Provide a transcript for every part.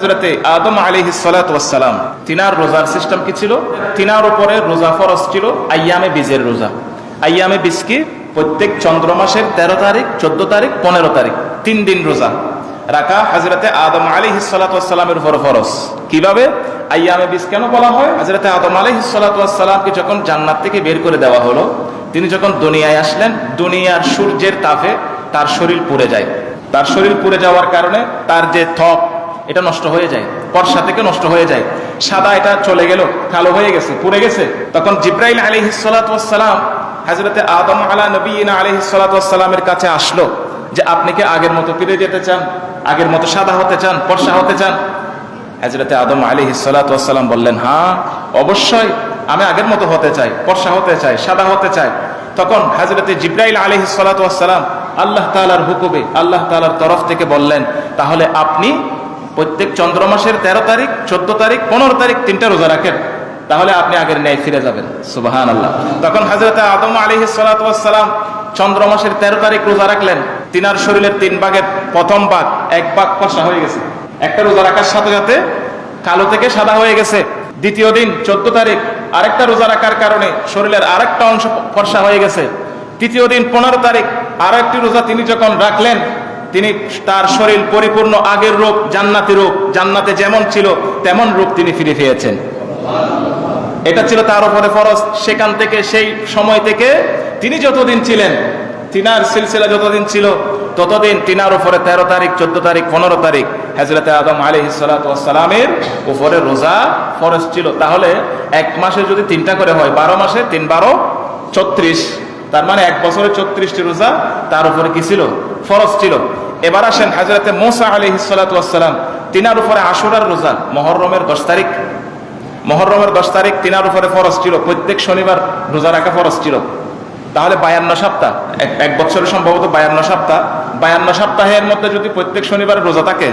হযরতে আদম আলাইহিস সালাতু ওয়াস সালাম তিনার রোজার সিস্টেম কি ছিল? তিনার উপরে রোজা ফরজ ছিল আইয়ামে বীজের রোজা। আইয়ামে বীজ কি? প্রত্যেক চন্দ্র মাসের 13 তারিখ, 14 তারিখ, 15 তারিখ 3 দিন রোজা রাখা হযরতে আদম আলাইহিস সালাতু ওয়াস সালামের উপর ফরজ। কিভাবে? আইয়ামে বীজ কেন বলা হয়? হযরতে আদম আলাইহিস সালাতু ওয়াস সালামকে যখন জান্নাত থেকে বের করে দেওয়া হলো, তিনি যখন দুনিয়ায় আসলেন, দুনিয়ার সূর্যের তাপে তার শরীর পুড়ে যায়। তার শরীর পুড়ে যাওয়ার কারণে তার যে ত্বক এটা নষ্ট হয়ে যায়, পর্সা থেকে নষ্ট হয়ে যায়, সাদা এটা চলে গেল, কালো হয়ে গেছে, পুড়ে গেছে। তখন জিব্রাইল আলাইহিস সালাতু ওয়াস সালাম হযরতে আদম আলা নবিয়িনা আলাইহিস সালাতু ওয়াস সালামের কাছে আসলো যে আপনি কি আগের মতো ফিরে যেতে চান, আগের মতো সাদা হতে চান, পর্সা হতে চান? হযরতে আদম আলাইহিস সালাতু ওয়াস সালাম বললেন, হ্যাঁ অবশ্যই আমি আগের মতো হতে চাই, পর্সা হতে চাই, সাদা হতে চাই। তখন হযরতে জিব্রাইল আলাইহিস সালাতু ওয়াস সালাম আল্লাহ তাআলার হুকুমে, আল্লাহ তাআলার তরফ থেকে বললেন, তাহলে আপনি প্রত্যেক চন্দ্র মাসের 13 তারিখ, 14 তারিখ, 15 তারিখ 3টা রোজা রাখেন, তাহলে আপনি আগের ন্যায় ফিরে যাবেন। সুবহানাল্লাহ। তখন হযরতে আদম আলাইহিস সালাতু ওয়াস সালাম চন্দ্র মাসের 13 তারিখ রোজা রাখলেন। তিনার শরীরের 3 ভাগের প্রথম ভাগ, 1 ভাগ ফর্সা হয়ে গেছে, একটা রোজা রাখার সাথে সাথে কালো থেকে সাদা হয়ে গেছে। দ্বিতীয় দিন 14 তারিখ আরেকটা রোজা রাখার কারণে শরীরের আরেকটা অংশ ফর্সা হয়ে গেছে। তৃতীয় দিন 15 তারিখ আরো একটি রোজা তিনি যখন রাখলেন, তিনি তার শরীর পরিপূর্ণ আগের রূপ, জান্নাতি রূপ, জান্নাতে যেমন ছিল তেমন রূপ তিনি ফিরে পেয়েছেন। এটা ছিল তার উপরে ফরজ। সেখান থেকে, সেই সময় থেকে তিনি যতদিন ছিলেন, তিনার সিলসিলা যতদিন ছিল, ততদিন তিনার উপরে 13 তারিখ, 14 তারিখ, 15 তারিখ হযরতে আদম আলাইহিস সালাতু ওয়াস সালামের উপরে রোজা ফরজ ছিল। তাহলে এক মাসে যদি 3টা করে হয়, 12 মাসে 3 12 34, তার মানে 1 বছরে 34টি রোজা তার উপরে কি ছিল? ফরজ ছিল। এবার আসেন হযরতে মূসা আলাইহিস সালাতু ওয়াস সালাম, তিনার উপরে আশুরার রোজা মুহররমের 10 তারিখ, মুহররমের 10 তারিখ তিনার উপরে ফরজ ছিল। প্রত্যেক শনিবার রোজা রাখা ফরজ ছিল। তাহলে 52 সপ্তাহ, এক বছরে সম্ভবত 52 সপ্তাহ, 52 সপ্তাহের মধ্যে যদি প্রত্যেক শনিবার রোজা থাকে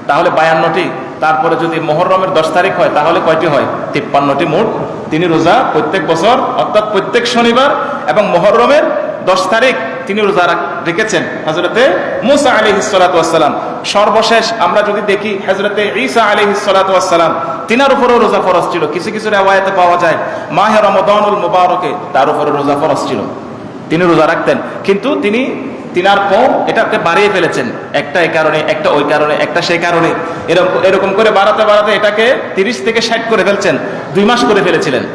তাহলে 52টি। তারপরে যদি মুহররমের 10 তারিখ হয় তাহলে কয়টি হয়? 53টি মোট তিনি রোজা প্রত্যেক বছর, অর্থাৎ প্রত্যেক শনিবার এবং মুহররমের 10 তারিখ তিনি রোজা রেখেছেন হযরতে মূসা আলাইহিস সালাতু ওয়াস সালাম। সর্বশেষ আমরা যদি দেখি হযরতে ঈসা আলাইহিস সালাতু ওয়াস সালাম, তিনার উপরেও রোজা ফরজ ছিল। কিছু কিছু রিওয়ায়াতে পাওয়া যায় মাহে রমাদানুল মুবারকে তার উপরে রোজা ফরজ ছিল, তিনি রোজা রাখতেন। কিন্তু তিনার কওম এটাকে বাড়িয়ে ফেলেছেন, একটা এই কারণে, একটা ওই কারণে, একটা সেই কারণে, এরকম করে বাড়াতে বাড়াতে এটাকে 30 থেকে 60 করে ফেলছেন, 2 মাস করে ফেলেছিলেন।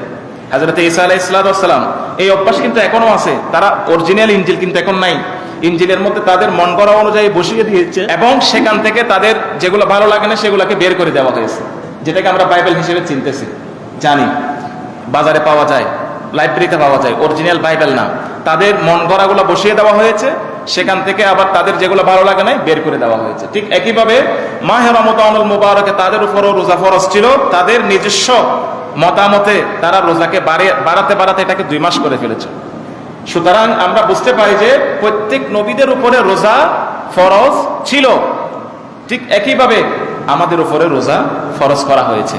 হযরতে ঈসা আলাইহিস সালাতু ওয়াস সালাম, এই অভ্যাস কিন্তু এখনো আছে। তারা অরিজিনাল ইনজিল কিন্তু এখন নাই, ইনজিলের মধ্যে তাদের মন করা অনুযায়ী বসিয়ে দিয়েছে এবং সেখান থেকে তাদের যেগুলো ভালো লাগে না সেগুলোকে বের করে দেওয়া হয়েছে, যেটাকে আমরা বাইবেল হিসেবে চিনতেছি, জানি বাজারে পাওয়া যায়, লাইব্রেরিতে পাওয়া যায়, অরিজিনাল বাইবেল না। তাদের মন গড়াগুলো বসিয়ে দেওয়া হয়েছে, সেখান থেকে আবার তাদের যেগুলো ভালো লাগে না বের করে দেওয়া হয়েছে। ঠিক একইভাবে মাহে রমাদানুল মুবারকে তাদের উপরও রোজা ফরজ ছিল। তাদের নিজস্ব মতামতে তারা রোজাকে বাড়াতে বাড়াতে এটাকে 2 মাস করে ফেলেছে। সুতরাং আমরা বুঝতে পারি যে প্রত্যেক নবীদের উপরে রোজা ফরজ ছিল, ঠিক একইভাবে আমাদের উপরে রোজা ফরজ করা হয়েছে।